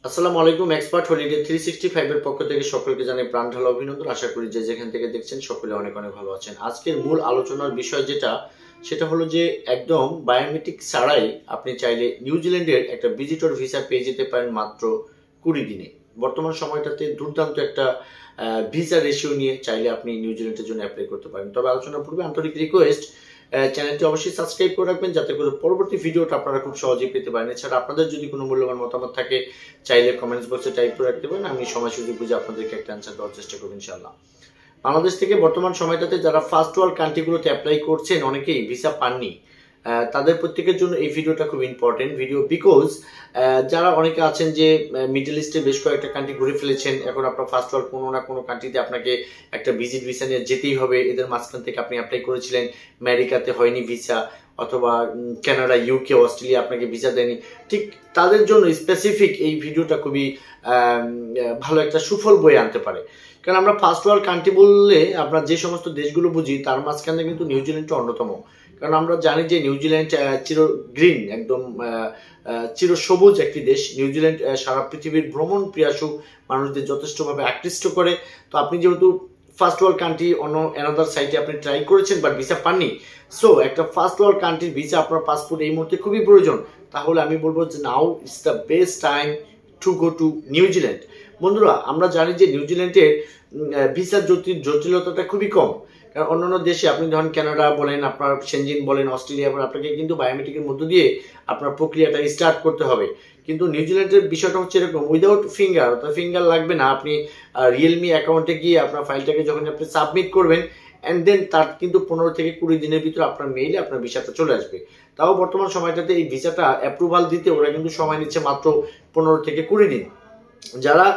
আসসালামু আলাইকুম। Expert holiday 365 এর পক্ষ থেকে সকলকে জানাই প্রাণ ঢালা অভিনন্দন। আশা করি যে যেখান থেকে দেখছেন সকলে অনেক অনেক ভালো আছেন। আজকের মূল আলোচনার বিষয় সেটা হলো যে একদম বায়োমেট্রিক ছাড়াই আপনি চাইলে নিউজিল্যান্ডের একটা ভিজিটর ভিসা পেয়ে যেতে পারেন মাত্র 20 দিনে। বর্তমান সময়টাতে দুর্দান্ত একটা ভিসা রেশিও নিয়ে চাইলে আপনি নিউজিল্যান্ডের জন্য অ্যাপ্লাই করতে পারেন। তবে আলোচনার পূর্বে আন্তরিক রিকোয়েস্ট, চ্যানেলটি অবশ্যই সাবস্ক্রাইব করে রাখবেন যাতে করে পরবর্তী ভিডিওটা আপনারা খুব সহজেই পেতে পারেন। এছাড়া আপনাদের যদি কোনো মূল্যবান মতামত থাকে চাইলে কমেন্টস বক্সে টাইপ করে রাখতে পারেন। আমি সময় সুযোগ বুঝে আপনাদেরকে একটা অ্যান্সার দেওয়ার চেষ্টা করব ইনশাআল্লাহ। বাংলাদেশ থেকে বর্তমান সময়টাতে যারা ফার্স্ট ওয়ার্ল্ড কান্ট্রিগুলোতে অ্যাপ্লাই করছেন অনেকেই ভিসা পাননি, তাদের প্রত্যেকের জন্য এই ভিডিওটা খুব ইম্পর্টেন্ট ভিডিও। বিকজ যারা অনেকে আছেন যে মিডল ইস্টে বেশ কয়েকটা কান্ট্রি ঘুরে ফেলেছেন, এখন আপনার ফার্স্ট ওয়ার্ল্ড কোনো না কোনো কান্ট্রিতে আপনাকে একটা ভিজিট ভিসা নিয়ে যেতেই হবে। এদের মাঝখান থেকে আপনি অ্যাপ্লাই করেছিলেন, আমেরিকাতে হয়নি ভিসা, অথবা কানাডা, ইউকে, অস্ট্রেলিয়া আপনাকে ভিসা দেয়নি। ঠিক তাদের জন্য স্পেসিফিক এই ভিডিওটা খুবই ভালো একটা সুফল বয়ে আনতে পারে। কারণ আমরা ফার্স্ট ওয়ার্ল্ড কান্ট্রি বললে আমরা যে সমস্ত দেশগুলো বুঝি তার মাঝখানে কিন্তু নিউজিল্যান্ডটা অন্যতম। কারণ আমরা জানি যে নিউজিল্যান্ড চির গ্রিন, একদম চির সবুজ একটি দেশ। নিউজিল্যান্ড সারা পৃথিবীর ভ্রমণ প্রিয়াসু মানুষদের যথেষ্টভাবে আকৃষ্ট করে। তো আপনি যেহেতু ফার্স্ট ওয়ার্ল্ড কান্ট্রি অন্য অ্যানাদার সাইটে আপনি ট্রাই করেছেন বাট ভিসা পাননি, সো একটা ফার্স্ট ওয়ার্ল্ড কান্ট্রির ভিসা আপনার পাসপোর্ট এই মুহূর্তে খুবই প্রয়োজন। তাহলে আমি বলবো যে now it's the best time to go to New Zealand. বন্ধুরা, আমরা জানি যে নিউজিল্যান্ডের ভিসার জটিলতাটা খুবই কম। কারণ অন্যান্য দেশে আপনি ধরেন কানাডা বলেন, আপনার সেনজিন বলেন, অস্ট্রেলিয়া বলেন, আপনাকে কিন্তু বায়োমেট্রিকের মধ্য দিয়ে আপনার প্রক্রিয়াটা স্টার্ট করতে হবে। কিন্তু নিউজিল্যান্ডের বিষয়টা হচ্ছে এরকম, উইদাউট ফিঙ্গার, অর্থাৎ ফিঙ্গার লাগবে না। আপনি রিয়েলমি অ্যাকাউন্টে গিয়ে আপনার ফাইলটাকে যখন আপনি সাবমিট করবেন অ্যান্ড দেন তার কিন্তু 15 থেকে 20 দিনের ভিতরে আপনার মেইলে আপনার ভিসাটা চলে আসবে। তাও বর্তমান সময়টাতে এই ভিসাটা অ্যাপ্রুভাল দিতে ওরা কিন্তু সময় নিচ্ছে মাত্র 15 থেকে 20 দিন। যারা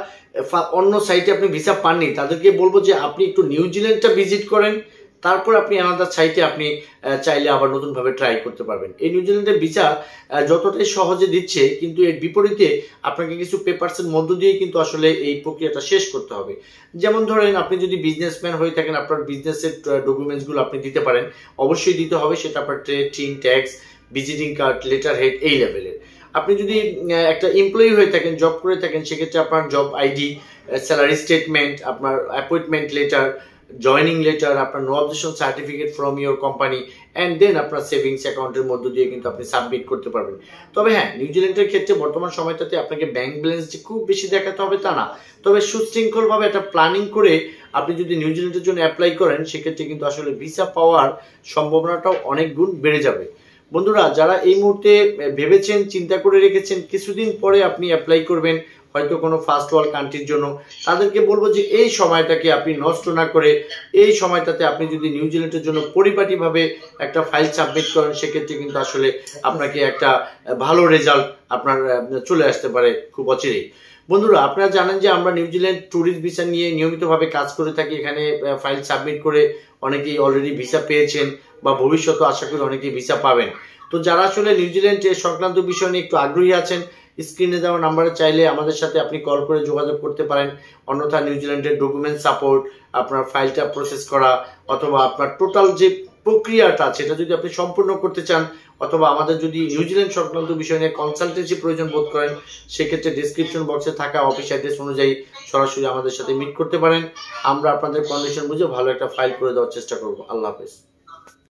অন্য সাইটে আপনি ভিসা পাননি তাদেরকে বলবো যে আপনি একটু নিউজিল্যান্ডটা ভিজিট করেন, তারপর আপনি আলাদা সাইটে আপনি চাইলে আবার নতুনভাবে ট্রাই করতে পারবেন। এই নিউজিল্যান্ডের ভিসা যতটাই সহজে দিচ্ছে, কিন্তু এর বিপরীতে আপনাকে কিছু পেপারসের মধ্য দিয়ে কিন্তু আসলে এই প্রক্রিয়াটা শেষ করতে হবে। যেমন ধরেন আপনি যদি বিজনেসম্যান হয়ে থাকেন, আপনার বিজনেসের ডকুমেন্টসগুলো আপনি দিতে পারেন, অবশ্যই দিতে হবে। সেটা আপনার trade, tin, tax, visiting card, letter head, এই লেভেলের। আপনি যদি একটা এমপ্লয়ি হয়ে থাকেন, জব করে থাকেন, সেক্ষেত্রে আপনার জব আইডি, স্যালারি স্টেটমেন্ট, আপনার অ্যাপয়েন্টমেন্ট লেটার, জয়নিং লেটার, আপনার no objection certificate from your company and then আপনার সেভিংস অ্যাকাউন্টের মধ্য দিয়ে কিন্তু আপনি সাবমিট করতে পারবেন। তবে হ্যাঁ, নিউজিল্যান্ডের ক্ষেত্রে বর্তমান সময়টাতে আপনাকে ব্যাংক ব্যালেন্স যে খুব বেশি দেখাতে হবে তা না। তবে সুশৃঙ্খলভাবে একটা প্ল্যানিং করে আপনি যদি নিউজিল্যান্ডের জন্য অ্যাপ্লাই করেন, সেক্ষেত্রে কিন্তু আসলে ভিসা পাওয়ার সম্ভাবনাটাও অনেক গুণ বেড়ে যাবে। বন্ধুরা, যারা এই মুহূর্তে ভেবেছেন, চিন্তা করে রেখেছেন কিছুদিন পরে আপনি অ্যাপ্লাই করবেন হয়তো কোনো ফার্স্ট ওয়ার্ল্ড কান্ট্রির জন্য, তাদেরকে বলবো যে এই সময়টাকে আপনি নষ্ট না করে এই সময়টাতে আপনি যদি নিউজিল্যান্ডের জন্য পরিপাটিভাবে একটা ফাইল সাবমিট করেন, সেক্ষেত্রে কিন্তু আসলে আপনাকে একটা ভালো রেজাল্ট আপনার চলে আসতে পারে খুব অচিরেই। বন্ধুরা, আপনারা জানেন যে আমরা নিউজিল্যান্ড ট্যুরিস্ট ভিসা নিয়ে নিয়মিতভাবে কাজ করে থাকি। এখানে ফাইল সাবমিট করে অনেকেই অলরেডি ভিসা পেয়েছেন বা ভবিষ্যতে আশা করি অনেকেই ভিসা পাবেন। তো যারা আসলে নিউজিল্যান্ড সংক্রান্ত বিষয় নিয়ে একটু আগ্রহী আছেন, স্ক্রিনে দেওয়া নাম্বারে চাইলে আমাদের সাথে আপনি কল করে যোগাযোগ করতে পারেন। অন্যথা নিউজিল্যান্ডের ডকুমেন্ট সাপোর্ট, আপনার ফাইলটা প্রসেস করা, অথবা আপনার টোটাল যে প্রক্রিয়াটা আছে সেটা যদি আপনি সম্পূর্ণ করতে চান, অথবা আমাদের যদি নিউজিল্যান্ড সংক্রান্ত বিষয় নিয়ে কনসালটেন্সি প্রয়োজন বোধ করেন, সেক্ষেত্রে ডিসক্রিপশন বক্সে থাকা অফিস অ্যাড্রেস অনুযায়ী সরাসরি আমাদের সাথে মিট করতে পারেন। আমরা আপনাদের কন্ডিশন বুঝে ভালো একটা ফাইল করে দেওয়ার চেষ্টা করব। আল্লাহ হাফেজ।